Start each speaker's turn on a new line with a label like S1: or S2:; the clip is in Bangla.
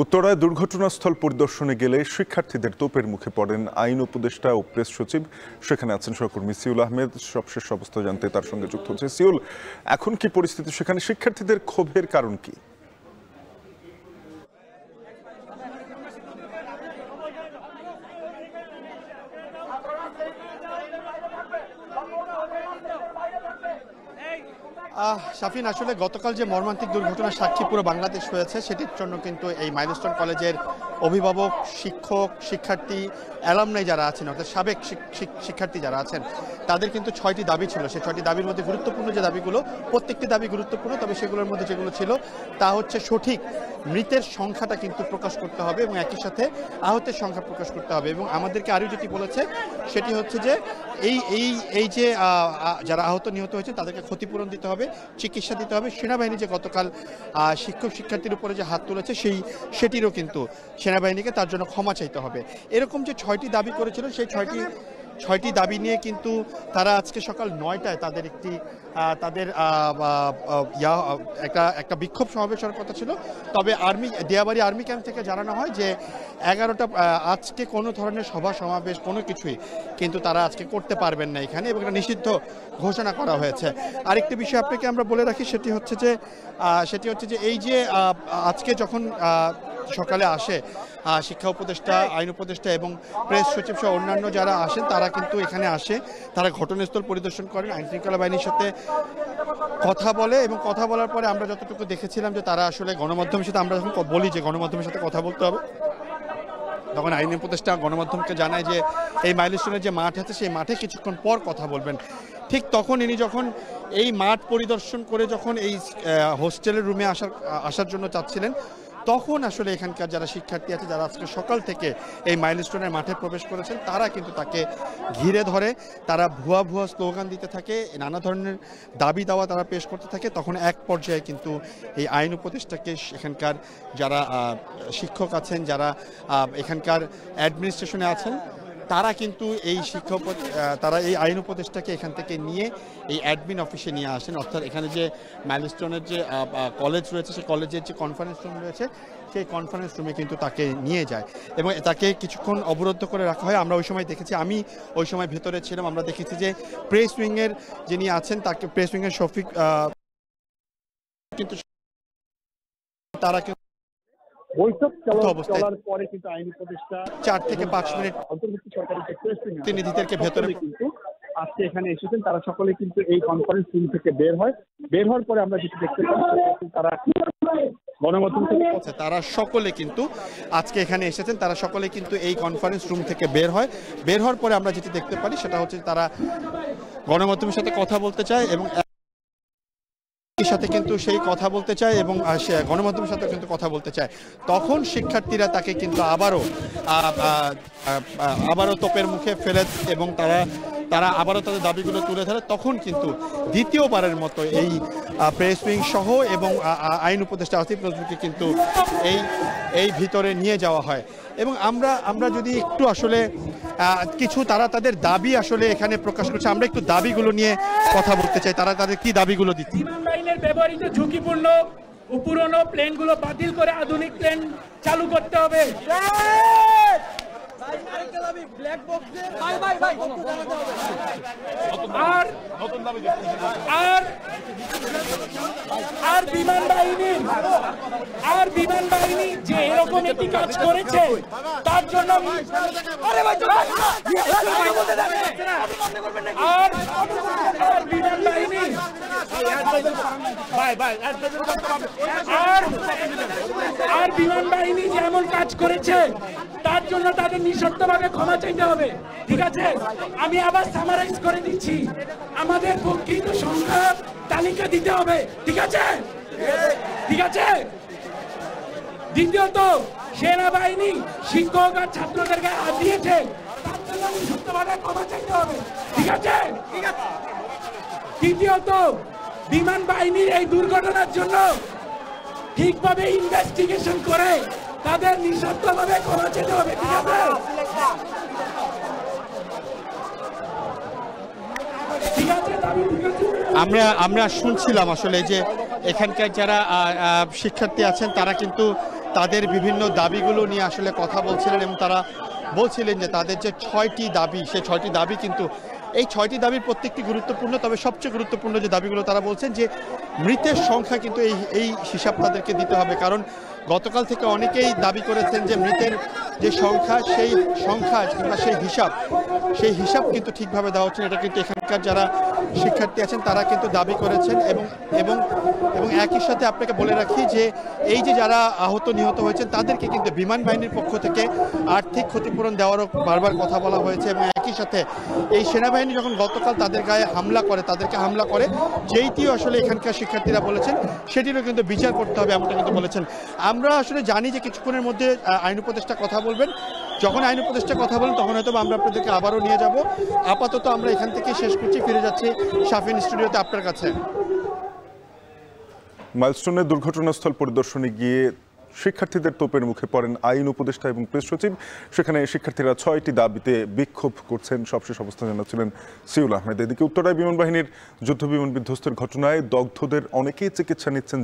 S1: উত্তরায় দুর্ঘটনাস্থল পরিদর্শনে গেলে শিক্ষার্থীদের তোপের মুখে পড়েন আইন উপদেষ্টা ও প্রেস সচিব। সেখানে আছেন সহকর্মী সিউল আহমেদ। সবশেষ অবস্থা জানতে তার সঙ্গে যুক্ত হচ্ছে সিউল। এখন কি পরিস্থিতি সেখানে, শিক্ষার্থীদের ক্ষোভের কারণ কি?
S2: শাফিন, আসলে গতকাল যে মর্মান্তিক দুর্ঘটনার সাক্ষী পুরো বাংলাদেশ হয়েছে, সেটির জন্য কিন্তু এই মাইলস্টোন কলেজের অভিভাবক, শিক্ষক, শিক্ষার্থী, অ্যালামনাই যারা আছেন, অর্থাৎ সাবেক শিক্ষার্থী যারা আছেন, তাদের কিন্তু 6টি দাবি ছিল। সেই 6টি দাবির মধ্যে গুরুত্বপূর্ণ যে দাবিগুলো, প্রত্যেকটি দাবি গুরুত্বপূর্ণ, তবে সেগুলোর মধ্যে যেগুলো ছিল তা হচ্ছে সঠিক মৃতের সংখ্যাটা কিন্তু প্রকাশ করতে হবে এবং একই সাথে আহতের সংখ্যা প্রকাশ করতে হবে। এবং আমাদেরকে আরও যেটি বলেছে সেটি হচ্ছে যে এই যে যারা আহত নিহত হয়েছে তাদেরকে ক্ষতিপূরণ দিতে হবে, চিকিৎসা দিতে হবে। সেনাবাহিনী যে গতকাল শিক্ষক শিক্ষার্থীর উপরে যে হাত তুলেছে সেটিরও কিন্তু সেনাবাহিনীকে তার জন্য ক্ষমা চাইতে হবে। এরকম যে 6টি দাবি করেছিল, সেই 6টি দাবি নিয়ে কিন্তু তারা আজকে সকাল 9টায় তাদের একটা বিক্ষোভ সমাবেশের কথা ছিল। তবে দিয়াবাড়ি আর্মি ক্যাম্প থেকে জানানো হয় যে 11টা আজকে কোনো ধরনের সভা সমাবেশ কোনো কিছুই কিন্তু তারা আজকে করতে পারবেন না এখানে, এবং এটা নিষিদ্ধ ঘোষণা করা হয়েছে। আরেকটি বিষয় আপনাকে আমরা বলে রাখি, সেটি হচ্ছে যে এই যে আজকে যখন সকালে আসে শিক্ষা উপদেষ্টা, আইন উপদেষ্টা এবং প্রেস সচিব সহ অন্যান্য যারা আসেন, তারা কিন্তু এখানে আসে, তারা ঘটনাস্থল পরিদর্শন করেন, আইন শৃঙ্খলা বাহিনীর সাথে কথা বলে। এবং কথা বলার পরে আমরা যতটুকু দেখেছিলাম যে তারা আসলে গণমাধ্যমের সাথে, আমরা যখন বলি যে গণমাধ্যমের সাথে কথা বলতে হবে, তখন আইন উপদেষ্টা গণমাধ্যমকে জানায় যে এই মাইলস্টোনের যে মাঠ আছে সেই মাঠে কিছুক্ষণ পর কথা বলবেন। ঠিক তখন ইনি যখন এই মাঠ পরিদর্শন করে যখন এই হোস্টেলের রুমে আসার জন্য চাচ্ছিলেন, তখন আসলে এখানকার যারা শিক্ষার্থী আছে, যারা আজকে সকাল থেকে এই মাইলস্টোনের মাঠে প্রবেশ করেছেন, তারা কিন্তু তাকে ঘিরে ধরে, তারা ভুয়া স্লোগান দিতে থাকে, নানা ধরনের দাবি দাওয়া তারা পেশ করতে থাকে। তখন এক পর্যায়ে কিন্তু এই আইন উপদেষ্টাকে, এখানকার যারা শিক্ষক আছেন, যারা এখানকার অ্যাডমিনিস্ট্রেশনে আছেন, তারা কিন্তু তারা এই আইন উপদেষ্টাকে এখান থেকে নিয়ে এই অ্যাডমিন অফিসে নিয়ে আসেন। অর্থাৎ এখানে যে মাইলস্টোনের যে কলেজ রয়েছে, সেই কলেজের যে কনফারেন্স রুম রয়েছে, সেই কনফারেন্স রুমে কিন্তু তাকে নিয়ে যায় এবং তাকে কিছুক্ষণ অবরুদ্ধ করে রাখা হয়। আমরা ওই সময় দেখেছি, আমি ওই সময় ভেতরে ছিলাম, আমরা দেখেছি যে প্রেস উইংয়ের যিনি আছেন, তাকে প্রেস উইংয়ের শফিক কিন্তু তারা
S3: বৈঠক চলার পরে কিন্তু আইন উপদেষ্টা
S2: 4 থেকে 5 মিনিট
S3: অন্তর্বর্তী সরকারি
S2: প্রতিনিধিদেরকে ভেতরে
S3: কিন্তু আজকে এখানে এসেছেন। তারা সকলে কিন্তু এই কনফারেন্স রুম থেকে বের হওয়ার পরে আমরা যেটি দেখতে পাচ্ছি, তারা গণমাধ্যম থেকে
S2: তারা সকলে কিন্তু আজকে এখানে এসেছেন, তারা সকলে কিন্তু এই কনফারেন্স রুম থেকে বের হওয়ার পরে আমরা যেটি দেখতে পারি সেটা হচ্ছে তারা গণমাধ্যমের সাথে কথা বলতে চায় এবং সাথে কিন্তু সেই কথা বলতে চায় এবং গণমাধ্যমের সাথে কিন্তু কথা বলতে চায়। তখন শিক্ষার্থীরা তাকে কিন্তু আবারও তোপের মুখে ফেলে এবং তারা আবারও তাদের দাবিগুলো তুলে ধরে। তখন কিন্তু দ্বিতীয়বারের মতো এই প্রেস উইং সহ এবং আইন উপদেষ্টা আসিফ নজরুলকে কিন্তু এই ভিতরে নিয়ে যাওয়া হয়। এবং আমরা যদি একটু আসলে কিছু তারা তাদের দাবি আসলে এখানে প্রকাশ করছে, আমরা একটু দাবিগুলো নিয়ে কথা বলতে চাই। তারা তাদের কি দাবিগুলো দিচ্ছে?
S4: বিমানবাহিনীর ব্যবহৃত ঝুঁকিপূর্ণ পুরনো প্লেনগুলো বাতিল করে আধুনিক প্লেন চালু করতে হবে। আর বিমানবাহিনী যে এরকম একটি কাজ করেছে তার জন্য বিমানবাহিনী যে এমন কাজ করেছে তার জন্য তাদের নিঃশর্তভাবে ক্ষমা চাইতে হবে। ঠিক আছে, আমি আবার সামারাইজ করে দিচ্ছি, আমাদের প্রকৃত সংখ্যা তালিকা দিতে হবে। ঠিক আছে। দ্বিতীয়ত, সেনাবাহিনী শিক্ষক আর ছাত্রদেরকে হাত দিয়েছে, তার জন্য নিঃশর্তভাবে ক্ষমা চাইতে হবে। ঠিক আছে। তৃতীয়ত, বিমান বাহিনীর এই দুর্ঘটনার জন্য ঠিকভাবে ইনভেস্টিগেশন করে তাদের নিঃশর্তভাবে ক্ষমা চাইতে হবে। ঠিক আছে।
S2: আমরা শুনছিলাম আসলে যে এখানকার যারা শিক্ষার্থী আছেন তারা কিন্তু তাদের বিভিন্ন দাবিগুলো নিয়ে আসলে কথা বলছিলেন এবং তারা বলছিলেন যে তাদের যে 6টি দাবি সেই 6টি দাবি কিন্তু এই 6টি দাবির প্রত্যেকটি গুরুত্বপূর্ণ, তবে সবচেয়ে গুরুত্বপূর্ণ যে দাবিগুলো তারা বলছেন যে মৃতের সংখ্যা কিন্তু এই হিসাব তাদেরকে দিতে হবে। কারণ গতকাল থেকে অনেকেই দাবি করেছেন যে মৃতের যে সংখ্যা সেই সংখ্যা কিংবা সেই হিসাব কিন্তু ঠিকভাবে দেওয়া হচ্ছে। এটা কিন্তু এখানকার যারা শিক্ষার্থী আছেন তারা কিন্তু দাবি করেছেন এবং এবং এবং একই সাথে আপনাকে বলে রাখি যে এই যে যারা আহত নিহত হয়েছেন তাদেরকে কিন্তু বিমান বাহিনীর পক্ষ থেকে আর্থিক ক্ষতিপূরণ দেওয়ারও বারবার কথা বলা হয়েছে এবং একই সাথে এই সেনাবাহিনী যখন গতকাল তাদের গায়ে তাদেরকে হামলা করে যেইটিও আসলে এখানকার শিক্ষার্থীরা বলেছেন সেটিরও কিন্তু বিচার করতে হবে এমনটা কিন্তু বলেছেন। আমরা আসলে জানি যে কিছুক্ষণের মধ্যে আইন উপদেষ্টা কথা বলবেন, যখন আইন উপদেষ্টা কথা বলেন তখন হয়তো আমরা আপনাদেরকে আবারও নিয়ে যাব। আপাতত আমরা এখান থেকে শেষ করছি, ফিরে যাচ্ছি শাফিন স্টুডিওতে আপনার কাছে।
S1: মাইলস্টোনের দুর্ঘটনাস্থল পরিদর্শনে গিয়ে শিক্ষার্থীদের তোপের মুখে পড়েন আইন উপদেষ্টা এবং প্রেস সচিব। সেখানে শিক্ষার্থীরা 6টি দাবিতে বিক্ষোভ করছেন। সবশেষ অবস্থা জানাচ্ছিলেন সিউল আহমেদ। এদিকে উত্তরায় বিমান বাহিনীর যুদ্ধবিমান বিধ্বস্তের ঘটনায় দগ্ধদের অনেকেই চিকিৎসা নিচ্ছেন